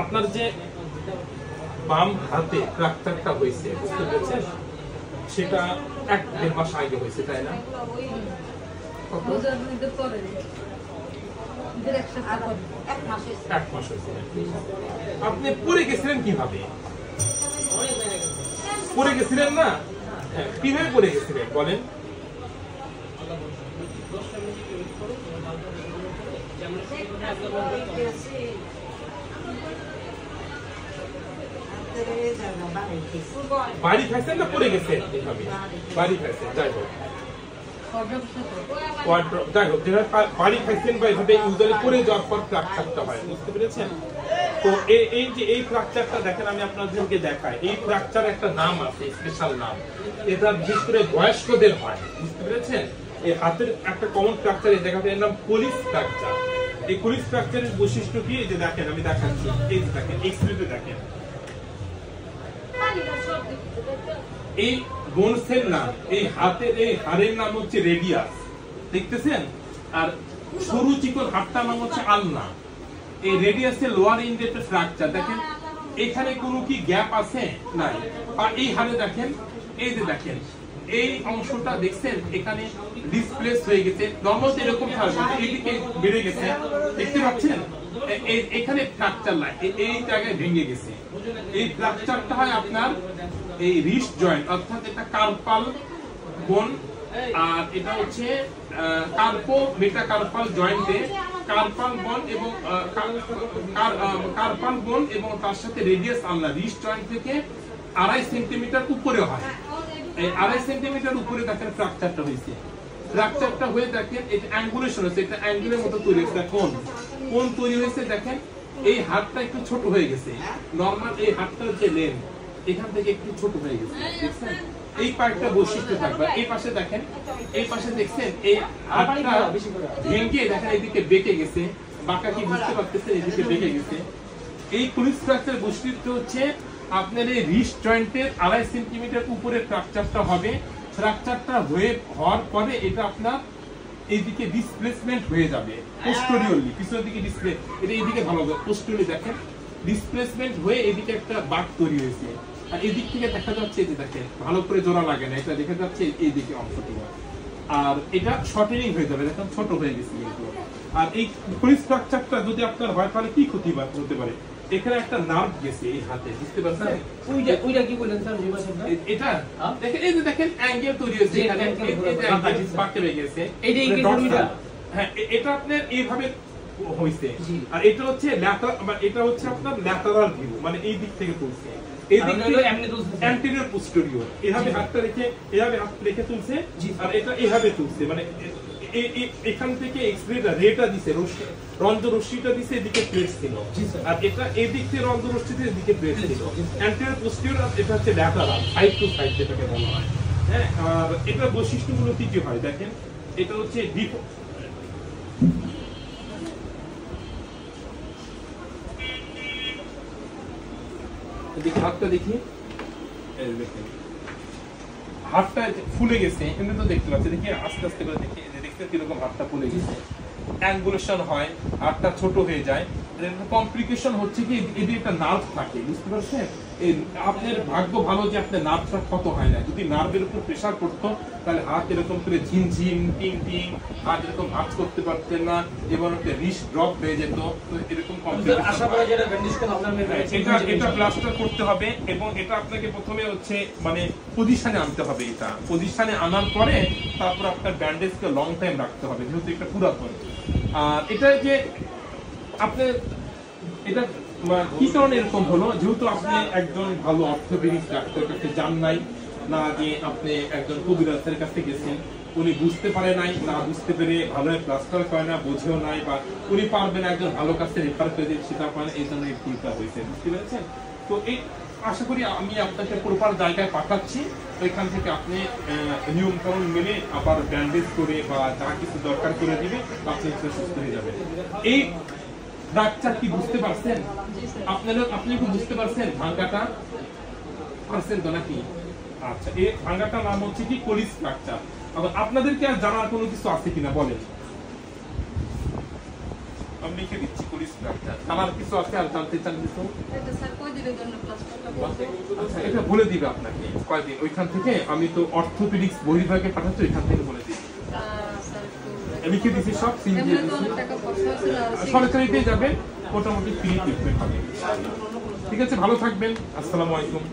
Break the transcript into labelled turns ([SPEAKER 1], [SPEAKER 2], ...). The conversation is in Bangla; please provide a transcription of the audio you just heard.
[SPEAKER 1] আপনার যে বাম হাতে ফ্র্যাকচারটা হয়েছে বুঝতে পেরেছেন, সেটা 1-1.5 মাস আগে হয়েছে, তাই না? এক মাস হয়েছে। আপনি পড়ে গেছিলেন কিভাবে? পড়ে গেছিলেন না? হ্যাঁ, কিভাবে পড়ে গেছিলেন বলেন? বাড়ি খাইছেন না পড়ে গেছেন? এইভাবে বাড়ি খাইছেন, যাই হোক যাই হোক, যেভাবে বাড়ি খাইছেন বা এভাবে ইউজুয়ালি পড়ে যাওয়ার পর ফ্র্যাকচারটা হয়, বুঝতে পেরেছেন? তো এই যে এই ফ্র্যাকচারটা দেখেন, আমি আপনাদেরকে দেখাই, এই ফ্র্যাকচার একটা নাম আছে, স্পেশাল নাম। এটা বিশেষ করে বয়স্কদের হয়, বুঝতে পেরেছেন? এই হাতের একটা কমন ফ্র্যাকচার, এই জায়গাটার নাম কোলিস ফ্র্যাকচার। এই কোলিস ফ্র্যাকচারের বৈশিষ্ট্য কি? এই যে দেখেন, আমি দেখাচ্ছি, এই যে দেখেন, এক্স-রেতে দেখেন, এই বোনসের নাম, এই হাতের এই হাড়ের নাম হচ্ছে রেডিয়াস, দেখতেছেন? আর সরু চিকন হাড়টার নাম হচ্ছে আলনা। এই রেডিয়াসের লোয়ার ইনডেপ্থ ফ্র্যাকচার দেখেন, এখানে কোনো কি গ্যাপ আছে? নাই। আর এই হাড়ে দেখেন, এই যে দেখেন, এই অংশটা দেখছেন এখানে ডিসপ্লেস হয়ে গেছে, নরমাল এরকম থাকবে, এইদিকে বেড়ে গেছে, দেখতে পাচ্ছেন? এখানে ফ্র্যাকচার নাই, এই জায়গায় ভেঙে গেছে। এই ফ্র্যাকচারটা হয় আপনার এই রিস্ট জয়েন্ট, অর্থাৎ এটা কার্পাল বোন, আর এটা হচ্ছে কার্পো মেটাকার্পাল জয়েন্টে কার্পাল বোন এবং কার্পাল বোন এবং তার সাথে রেডিয়াস আলনা, রিস্ট জয়েন্ট থেকে 2.5 সেন্টিমিটার উপরে হয়। এই 2.5 সেন্টিমিটার উপরে দেখেন ফ্র্যাকচারটা হয়েছে। ফ্র্যাকচারটা হয়ে দেখেন এটা অ্যাঙ্গুলেশন হয়েছে, এটা অ্যাঙ্গুলের মতো তৈরি হয়েছে, কোন তৈরি হয়েছে দেখেন। এই হাতটা একটু ছোট হয়ে গেছে, নরমাল এই হাতটার যে লেন্থ এখান থেকে একটু ছোট হয়ে গেছে, দেখছেন? এই পার্টটা বৈশিষ্ট্য থাকবে। এই পাশে দেখেন, এই পাশে দেখছেন এই হাতটা ভেঙে দেখেন এদিকে বেঁকে গেছে, বাঁকা কি বুঝতে পারতেছেন? এদিকে বেঁকে গেছে। এই কোলিস ফ্র্যাকচার বৈশিষ্ট্য হচ্ছে আপনার এই রিস্ট জয়েন্টের 2.5 সেন্টিমিটার উপরে ফ্র্যাকচারটা হবে। ফ্র্যাকচারটা হওয়ার পরে এটা আপনার এইদিকে ডিসপ্লেসমেন্ট হয়ে যাবে পোস্টেরিয়রলি, পিছনের দিকে ডিসপ্লে, এটা এইদিকে ভালো হবে, পোস্টেরিয়রলি দেখেন ডিসপ্লেসমেন্ট হয়ে এদিকে একটা বাঁক তৈরি হয়েছে। আর এদিক থেকে দেখা যাচ্ছে, এই যে দেখেন ভালো করে জোড়া লাগে না, এটা দেখা যাচ্ছে এইদিকে অংশটুকু, আর এটা শর্টেনিং হয়ে যাবে, দেখেন ছোট হয়ে গেছে এগুলো। আর এই কোলিস ফ্র্যাকচারটা যদি আপনার হয় তাহলে কি ক্ষতি হতে পারে? এখানে একটা নার্ভ গেছে এই হাতে, বুঝতে পারছেন?
[SPEAKER 2] ওইটা কি বলেন স্যার?
[SPEAKER 1] এটা দেখেন, এই যে দেখেন অ্যাঙ্গেল তৈরি হয়েছে এখানে, এই যে অ্যাঙ্গেল বাঁকে গেছে,
[SPEAKER 2] এইটা কি ডটটা?
[SPEAKER 1] হ্যাঁ, এটা আপনার এইভাবে হইছে। আর এটা হচ্ছে ল্যাটারাল, এটা হচ্ছে আপনার ল্যাটারাল ভিউ, মানে এই দিক থেকে তুলছে, এই দিক থেকে অ্যান্টেরিয়র পোস্টেরিয়র, এইভাবে হাতটা রেখে, এইভাবে হাত রেখে তুলছে, আর এটা এইভাবে তুলছে, মানে এখান থেকে এক্সরেটা রেটা দিছে, রঞ্জ রশ্মিটা দিছে, এদিকে প্লেট ছিল, আর এটা এদিক থেকে রঞ্জ রশ্মিতে এদিকে প্লেট ছিল, অ্যান্টেরিয়র পোস্টেরিয়র, আর এটা হচ্ছে ল্যাটারাল, সাইড টু সাইড যেটাকে বলা হয়। হ্যাঁ, আর এটার বৈশিষ্ট্যগুলো কি কি হয় দেখেন, এটা হচ্ছে ডিপ, হাতটা দেখি, হাতটা ফুলে গেছে, এমনি তো দেখতে পাচ্ছি, দেখি আস্তে আস্তে করে দেখি, দেখতে কিরকম হাতটা ফুলে গেছে, অ্যাঙ্গুলেশন হয়, হাতটা ছোট হয়ে যায়। কমপ্লিকেশন হচ্ছে কি, এদিকে একটা নার্ভ থাকে, বুঝতে পারছেন? এই আপনার ভাগ্য ভালো যে আপনার নার্ভটা ক্ষত হয় না, যদি নার্ভের উপর প্রেসার পড়তো তাহলে হাত এরকম করে ঝিনঝিন টিং টিং, হাত এরকম ভাঁজ করতে পারতেন না, এবং একটা রিস্ট ড্রপ হয়ে যেত। তো এরকম এটা প্লাস্টার করতে হবে, এবং এটা আপনাকে প্রথমে হচ্ছে মানে পজিশনে আনতে হবে। এটা পজিশনে আনার পরে তারপর আপনার ব্যান্ডেজকে লং টাইম রাখতে হবে, যেহেতু এটা পুরাতন। আর এটা যে আপনি এটা কি কারণে এরকম হলো, যেহেতু আপনি একজন ভালো অর্থোপেডিক ডাক্তারের কাছে যান নাই, না যে আপনি একজন কবিরাজের কাছে গেছেন, উনি বুঝতে পারে নাই, না বুঝতে পেরে ভালোভাবে প্লাস্টার করে না, বোঝেও নাই, বা উনি পারবেন একজন ভালো কাছে রেফার করে দিন, সেটা পারেন, এই জন্য এই ভুলটা হয়েছে, বুঝতে পেরেছেন? তো এই আশা করি আমি আপনাকে প্রপার জায়গায় পাঠাচ্ছি, ওইখান থেকে আপনি নিয়ম কানুন মেনে আবার ব্যান্ডেজ করে বা যা কিছু দরকার করে দিবে, আপনি সুস্থ হয়ে যাবেন। এই ফ্র্যাকচার কি বুঝতে পারছেন? আপনি কি বুঝতে পারছেন ভাঙ্গাটা? পারছেন তো নাকি? আচ্ছা, এই ভাঙ্গাটার নাম হচ্ছে কি কোলিস ফ্র্যাকচার। আবার আপনাদেরকে আর জানার কোনো কিছু আছে কিনা বলেন? আমি লিখে দিচ্ছি পুলিশ ফ্র্যাকচার। আমার কিছু আছে আর জানতে চান কিছু?
[SPEAKER 3] এটা স্যার কয়দিনের জন্য প্লাস্টারটা করতে?
[SPEAKER 1] আচ্ছা এটা বলে দিবে আপনাকে কয়দিন, ওইখান থেকে আমি তো অর্থোপেডিক্স বহির্ভাগে পাঠাচ্ছি, ওইখান থেকে বলে দিই।
[SPEAKER 3] স্যার একটু
[SPEAKER 1] লিখে দিচ্ছি সব সিল দিয়ে
[SPEAKER 3] এমনি তো
[SPEAKER 1] দিচ্ছি।
[SPEAKER 3] অনেক টাকা খরচা হয়েছে না,
[SPEAKER 1] সরকারিতে যাবেন, মোটামুটি ফ্রি ট্রিটমেন্ট হবে। ঠিক আছে, ভালো থাকবেন। আসসালামু আলাইকুম।